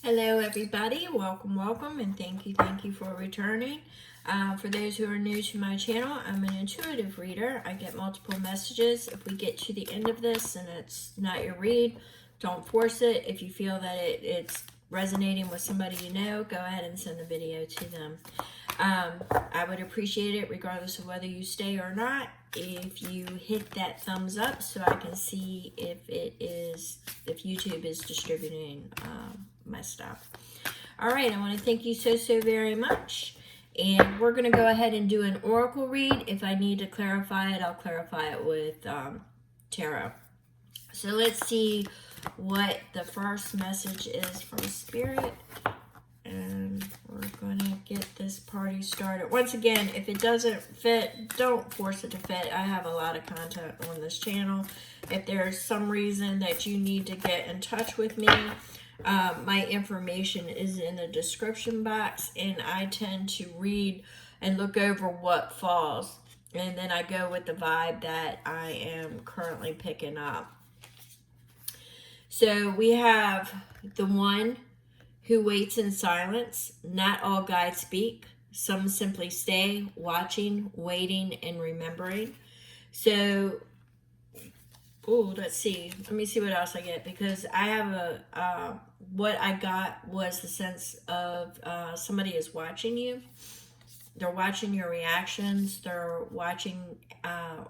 Hello everybody, welcome, and thank you for returning. For those who are new to my channel, I'm an intuitive reader. I get multiple messages. If we get to the end of this and it's not your read, don't force it. If you feel that it's resonating with somebody you know, go ahead and send the video to them. I would appreciate it regardless of whether you stay or not if you hit that thumbs up so I can see if YouTube is distributing my stuff. All right, I want to thank you so very much, and we're going to go ahead and do an oracle read. If I need to clarify it, I'll clarify it with tarot. So let's see what the first message is from Spirit, and we're going to get this party started. Once again, if it doesn't fit, don't force it to fit. I have a lot of content on this channel. If there's some reason that you need to get in touch with me, my information is in the description box, and I tend to read and look over what falls, and then I go with the vibe that I am currently picking up. So we have the one who waits in silence. Not all guides speak. Some simply stay, watching, waiting, and remembering. So, let's see. Let me see what else I get, because I have what I got was the sense of somebody is watching you. They're watching your reactions. They're watching,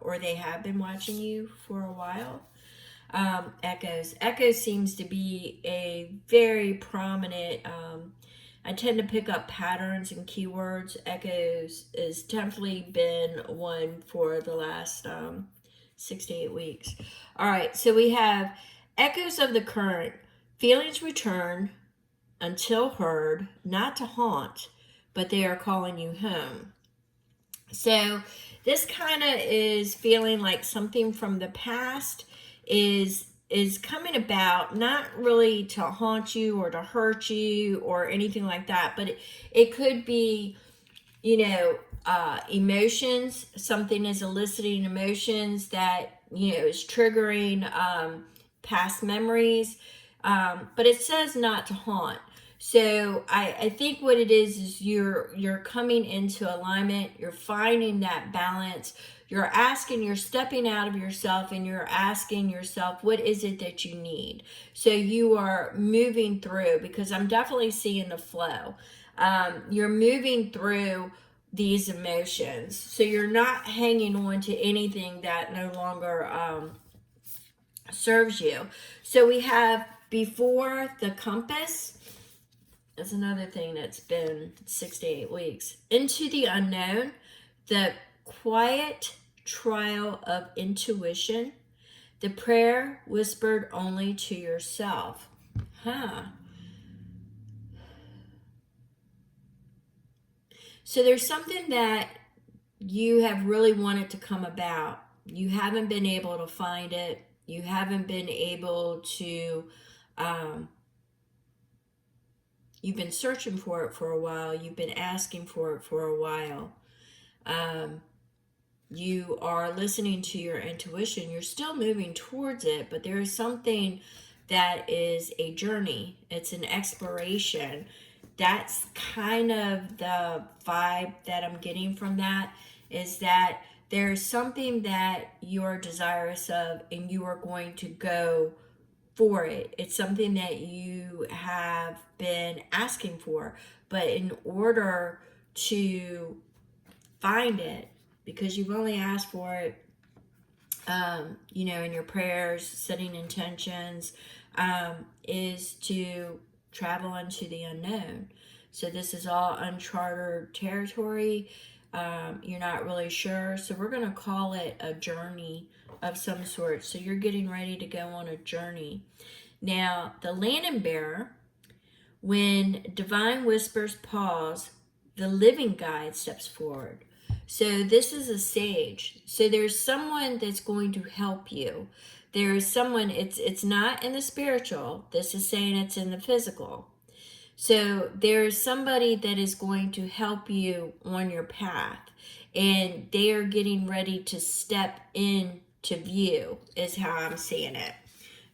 or they have been watching you for a while. Echoes. Echoes seems to be a very prominent, I tend to pick up patterns and keywords. Echoes has definitely been one for the last 6 to 8 weeks. All right, so we have echoes of the current. Feelings return until heard, not to haunt, but they are calling you home. So this kind of is feeling like something from the past is coming about, not really to haunt you or to hurt you or anything like that, but it could be, emotions. Something is eliciting emotions that, is triggering past memories, but it says not to haunt. So I think what it is you're coming into alignment. You're finding that balance. You're stepping out of yourself, and you're asking yourself, what is it that you need? So you are moving through, because I'm definitely seeing the flow. You're moving through these emotions. So you're not hanging on to anything that no longer serves you. So we have before the compass. That's another thing that's been 6 to 8 weeks. Into the unknown, the quiet trial of intuition, the prayer whispered only to yourself. So there's something that you have really wanted to come about. You haven't been able to find it. You haven't been able to, you've been searching for it for a while. You've been asking for it for a while. You are listening to your intuition. You're still moving towards it, but there is something that is a journey. It's an exploration. That's kind of the vibe that I'm getting from that, is that there's something that you're desirous of and you are going to go for it. It's something that you have been asking for, but in order to find it, because you've only asked for it, in your prayers, setting intentions, is to travel into the unknown. So this is all uncharted territory. You're not really sure. So we're going to call it a journey of some sort. So you're getting ready to go on a journey. Now, the lantern bearer, when divine whispers pause, the living guide steps forward. So this is a sage. So there's someone that's going to help you. There is someone, it's not in the spiritual. This is saying it's in the physical. So there is somebody that is going to help you on your path. And they are getting ready to step into view, is how I'm seeing it.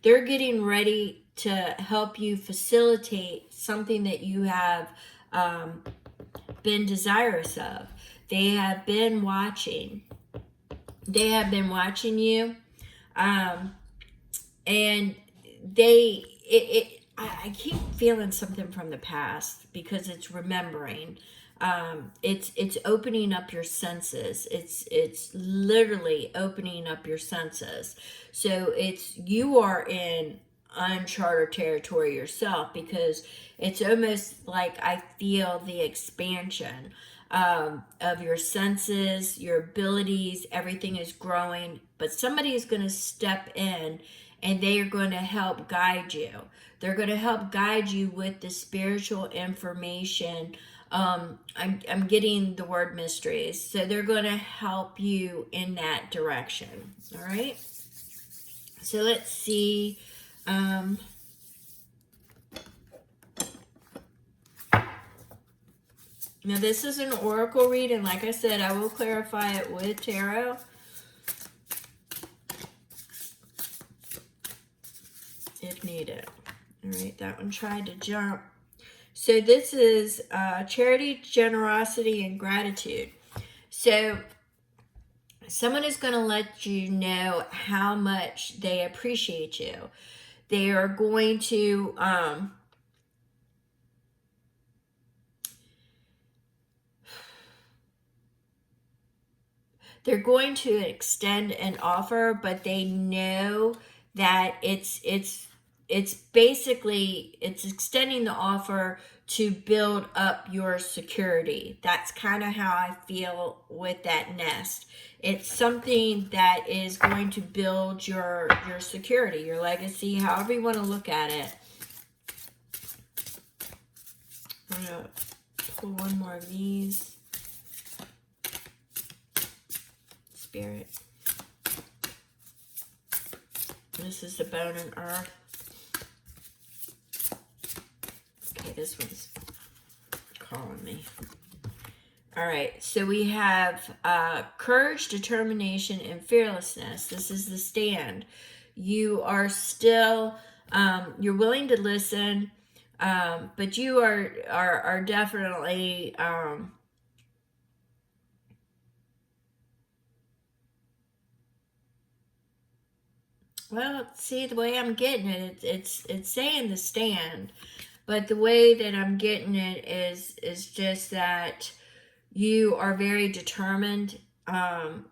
They're getting ready to help you facilitate something that you have been desirous of. They have been watching. They have been watching you. And I keep feeling something from the past because it's remembering. It's opening up your senses. It's literally opening up your senses. So you are in uncharted territory yourself, because it's almost like I feel the expansion of your senses, your abilities. Everything is growing, but somebody is going to step in and they are going to help guide you. They're going to help guide you with the spiritual information. I'm getting the word mysteries. So they're going to help you in that direction. All right. So let's see. Now this is an oracle reading. Like I said, I will clarify it with tarot. If needed. All right, that one tried to jump. So this is charity, generosity, and gratitude. So someone is going to let you know how much they appreciate you. They are going to they're going to extend an offer, but they know that it's basically extending the offer to build up your security. That's kind of how I feel with that nest. It's something that is going to build your security, your legacy, however you want to look at it. I'm going to pull one more of these. Spirit. This is the bone and earth. Okay, this one's calling me. All right, so we have courage, determination, and fearlessness. This is the stand. You are still, you're willing to listen, but you are definitely, well, see, the way I'm getting it, it's saying the stand, but the way that I'm getting it is just that you are very determined.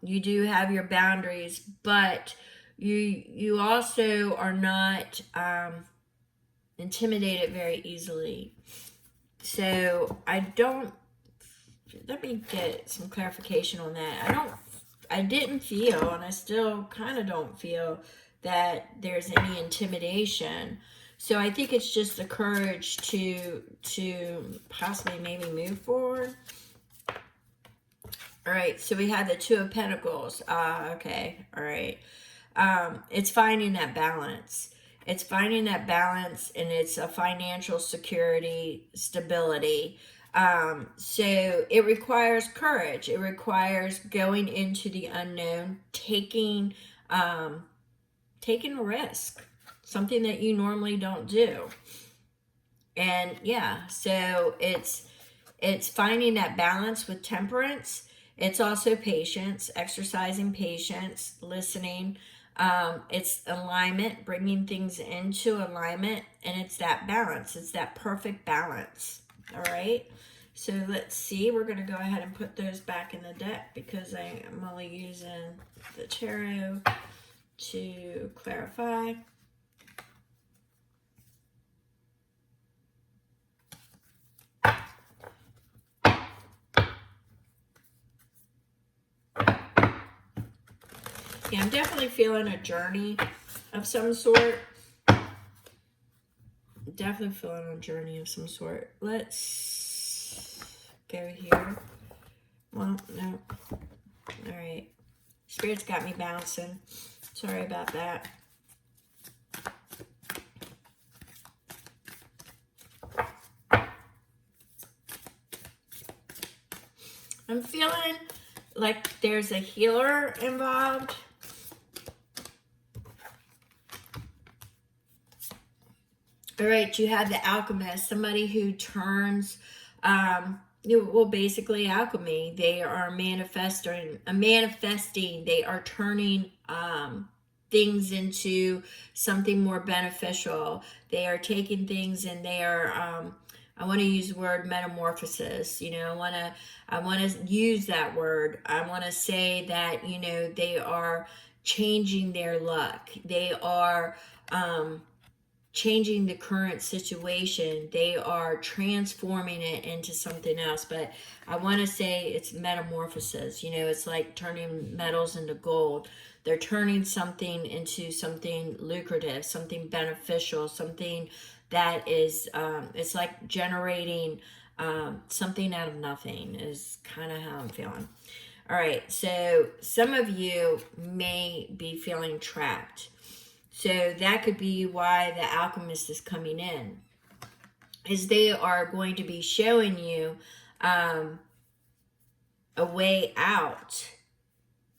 You do have your boundaries, but you also are not intimidated very easily. So let me get some clarification on that. I didn't feel, and I still kind of don't feel that there's any intimidation. So I think it's just the courage to possibly maybe move forward. All right, so we have the Two of Pentacles. Okay, all right. It's finding that balance. It's finding that balance, and it's a financial security, stability. So it requires courage. It requires going into the unknown, taking a risk, something that you normally don't do. And yeah, so it's finding that balance with temperance. It's also patience, exercising patience, listening. It's alignment, bringing things into alignment, and it's that balance. It's that perfect balance. All right. So let's see. We're going to go ahead and put those back in the deck because I am only using the tarot to clarify. Yeah, I'm definitely feeling a journey of some sort. Definitely feeling a journey of some sort. Let's go here. Well, no. All right. Spirit's got me bouncing. Sorry about that. I'm feeling like there's a healer involved. All right, you have the alchemist, somebody who turns, well, basically alchemy. They are manifesting. They are turning things into something more beneficial. They are taking things and they are. I want to use the word metamorphosis. I want to use that word. I want to say that they are changing their luck. They are. Changing the current situation. They are transforming it into something else. But I want to say it's metamorphosis. It's like turning metals into gold. They're turning something into something lucrative, something beneficial, something that is, it's like generating something out of nothing is kind of how I'm feeling. All right, so some of you may be feeling trapped. So that could be why the alchemist is coming in, is they are going to be showing you a way out.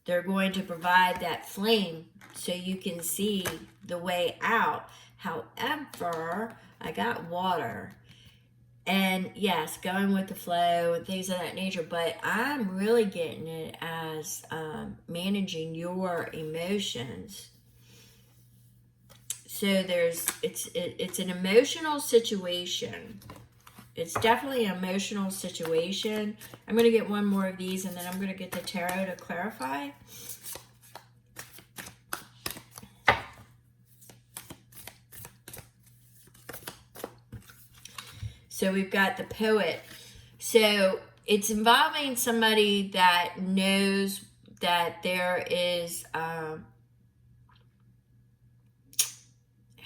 They're going to provide that flame so you can see the way out. However, I got water. And yes, going with the flow and things of that nature, but I'm really getting it as managing your emotions. So it's an emotional situation. It's definitely an emotional situation. I'm going to get one more of these and then I'm going to get the tarot to clarify. So we've got the poet. So it's involving somebody that knows that there is...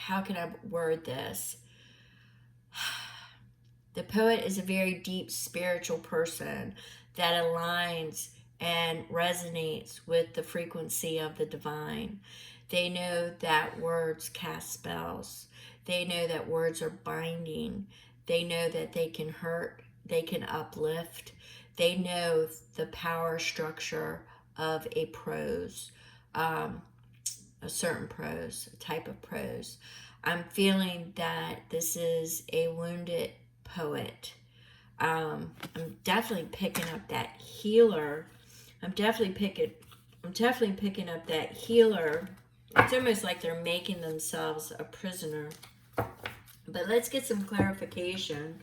how can I word this? The poet is a very deep spiritual person that aligns and resonates with the frequency of the divine. They know that words cast spells. They know that words are binding. They know that they can hurt. They can uplift. They know the power structure of a prose. A certain prose, a type of prose. I'm feeling that this is a wounded poet. I'm definitely picking up that healer. I'm definitely picking up that healer. It's almost like they're making themselves a prisoner. But let's get some clarification.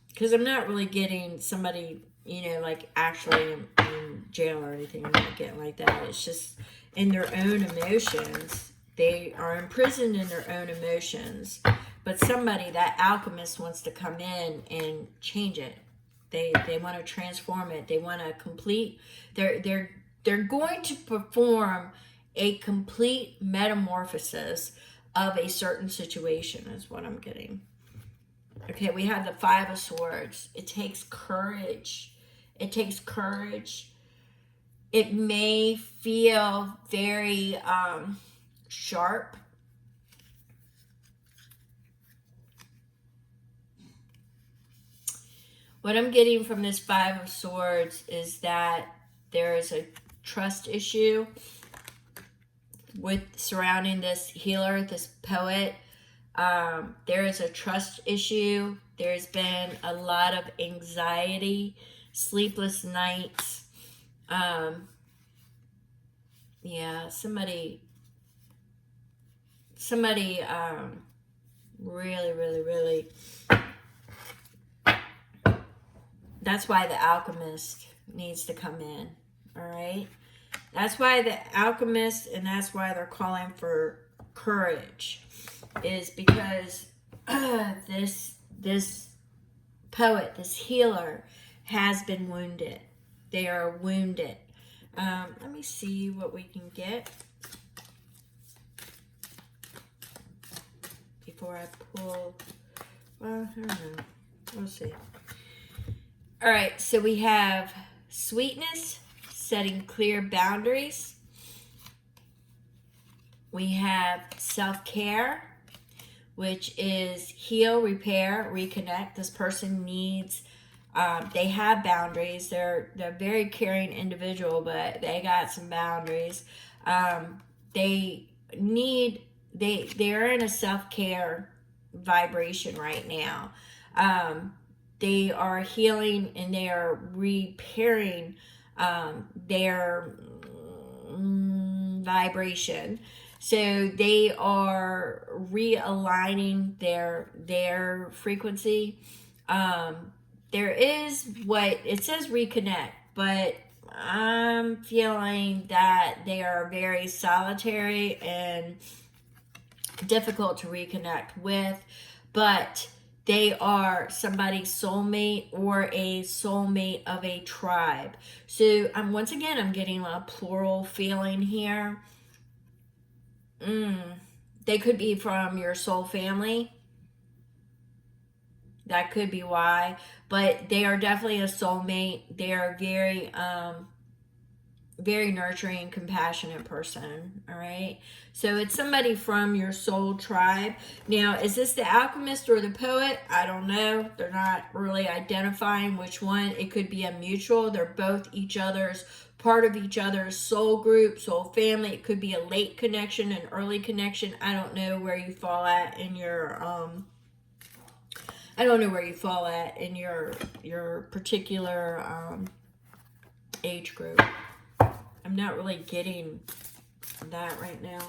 Because I'm not really getting somebody, like actually in jail or anything. I'm not getting like that. It's just in their own emotions. They are imprisoned in their own emotions. But somebody, that alchemist, wants to come in and change it. They want to transform it. They want to complete. They're going to perform a complete metamorphosis of a certain situation, is what I'm getting. Okay, we have the Five of Swords. It takes courage. It takes courage. It may feel very sharp. What I'm getting from this Five of Swords is that there is a trust issue with surrounding this healer, this poet. There is a trust issue. There's been a lot of anxiety, sleepless nights. Yeah, somebody really, that's why the alchemist needs to come in. All right, that's why the alchemist, and that's why they're calling for courage, is because this poet, this healer, has been wounded. They are wounded. Let me see what we can get before I pull. Well, I don't know. We'll see. All right, so we have sweetness, setting clear boundaries. We have self-care, which is heal, repair, reconnect. This person needs, they have boundaries. They're a very caring individual, but they got some boundaries. They need they're in a self-care vibration right now. They are healing and they are repairing their vibration. So they are realigning their frequency. There is what it says reconnect, but I'm feeling that they are very solitary and difficult to reconnect with, but they are somebody's soulmate or a soulmate of a tribe. So once again, I'm getting a plural feeling here. They could be from your soul family. That could be why. But they are definitely a soulmate. They are very very nurturing, compassionate person. All right. So it's somebody from your soul tribe. Now, is this the alchemist or the poet? I don't know. They're not really identifying which one. It could be a mutual. They're both each other's, part of each other's soul group, soul family. It could be a late connection, an early connection. I don't know where you fall at in your your particular age group. I'm not really getting that right now.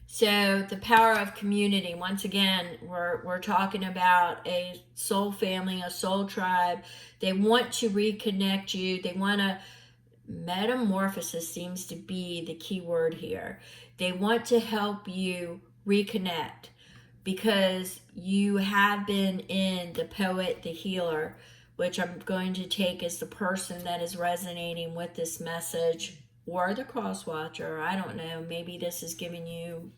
So the power of community. Once again, we're talking about a soul family, a soul tribe. They want to reconnect you. They want to, metamorphosis seems to be the key word here. They want to help you reconnect because you have been in the poet, the healer, which I'm going to take as the person that is resonating with this message, or the cross watcher. I don't know. Maybe this is giving you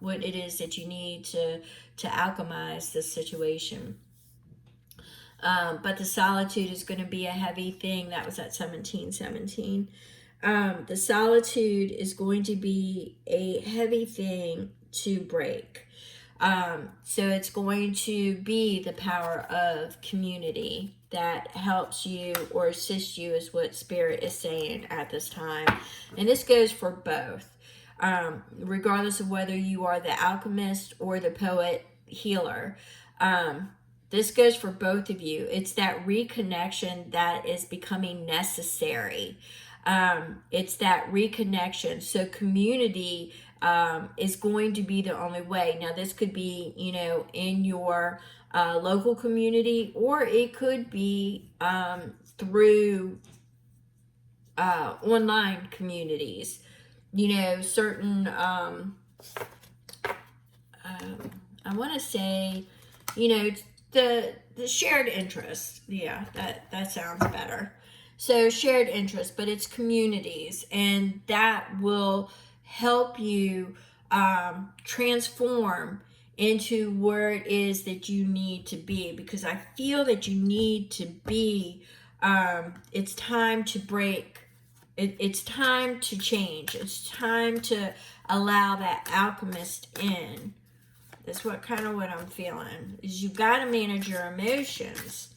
what it is that you need to alchemize this situation. But the solitude is going to be a heavy thing. That was at 1717. The solitude is going to be a heavy thing to break. So it's going to be the power of community that helps you or assists you, is what Spirit is saying at this time. And this goes for both. Regardless of whether you are the alchemist or the poet healer. This goes for both of you. It's that reconnection that is becoming necessary. It's that reconnection. So community is going to be the only way. Now, this could be, in your local community, or it could be through online communities. Certain, I want to say, the shared interest. Yeah, that sounds better. So shared interest, but it's communities, and that will help you transform into where it is that you need to be, because I feel that you need to be, it's time to break. It's time to change. It's time to allow that alchemist in. That's what I'm feeling, is you got to manage your emotions.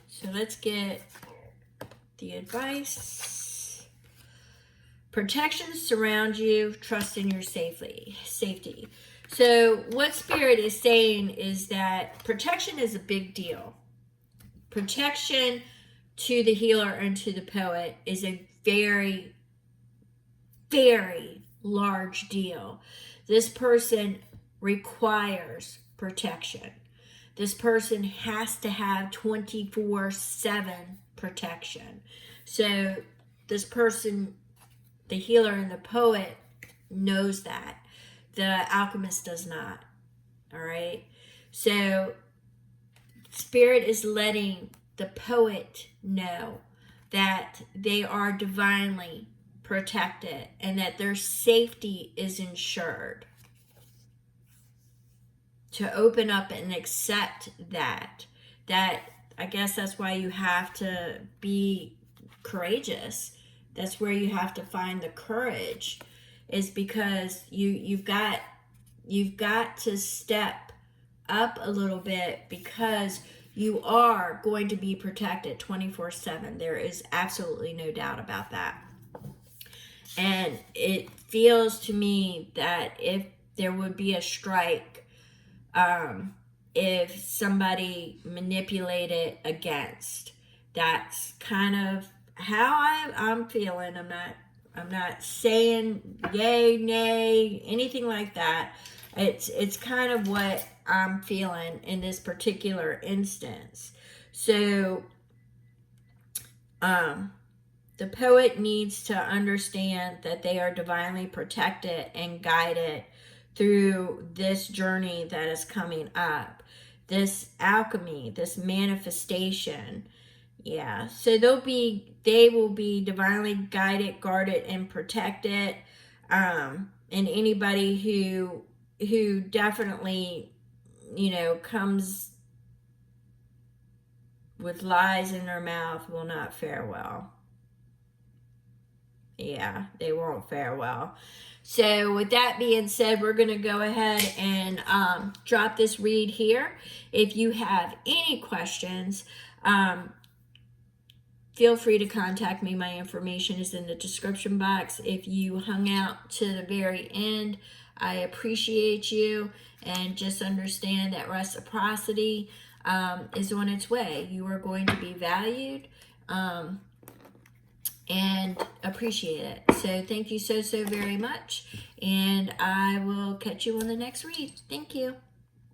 So let's get the advice. Protection surround you. Trust in your safety. So what Spirit is saying is that protection is a big deal. Protection to the healer and to the poet is a very, very large deal. This person requires protection. This person has to have 24/7 protection. So this person, the healer and the poet, knows that. The alchemist does not. All right. So Spirit is letting the poet know that they are divinely protected and that their safety is ensured. To open up and accept that I guess that's why you have to be courageous, That's where you have to find the courage, is because you've got to step up a little bit, because you are going to be protected 24/7. There is absolutely no doubt about that. And it feels to me that if there would be a strike, if somebody manipulated against, that's kind of how I'm feeling. I'm not saying yay, nay, anything like that. It's kind of what I'm feeling in this particular instance. So, the poet needs to understand that they are divinely protected and guided through this journey that is coming up, this alchemy, this manifestation. Yeah, so they will be divinely guided, guarded, and protected. And anybody who definitely, comes with lies in their mouth will not fare well. Yeah, they won't fare well. So with that being said, we're going to go ahead and drop this read here. If you have any questions, feel free to contact me. My information is in the description box. If you hung out to the very end, I appreciate you, and just understand that reciprocity is on its way. You are going to be valued and appreciate it. So thank you so very much, and I will catch you on the next read. Thank you.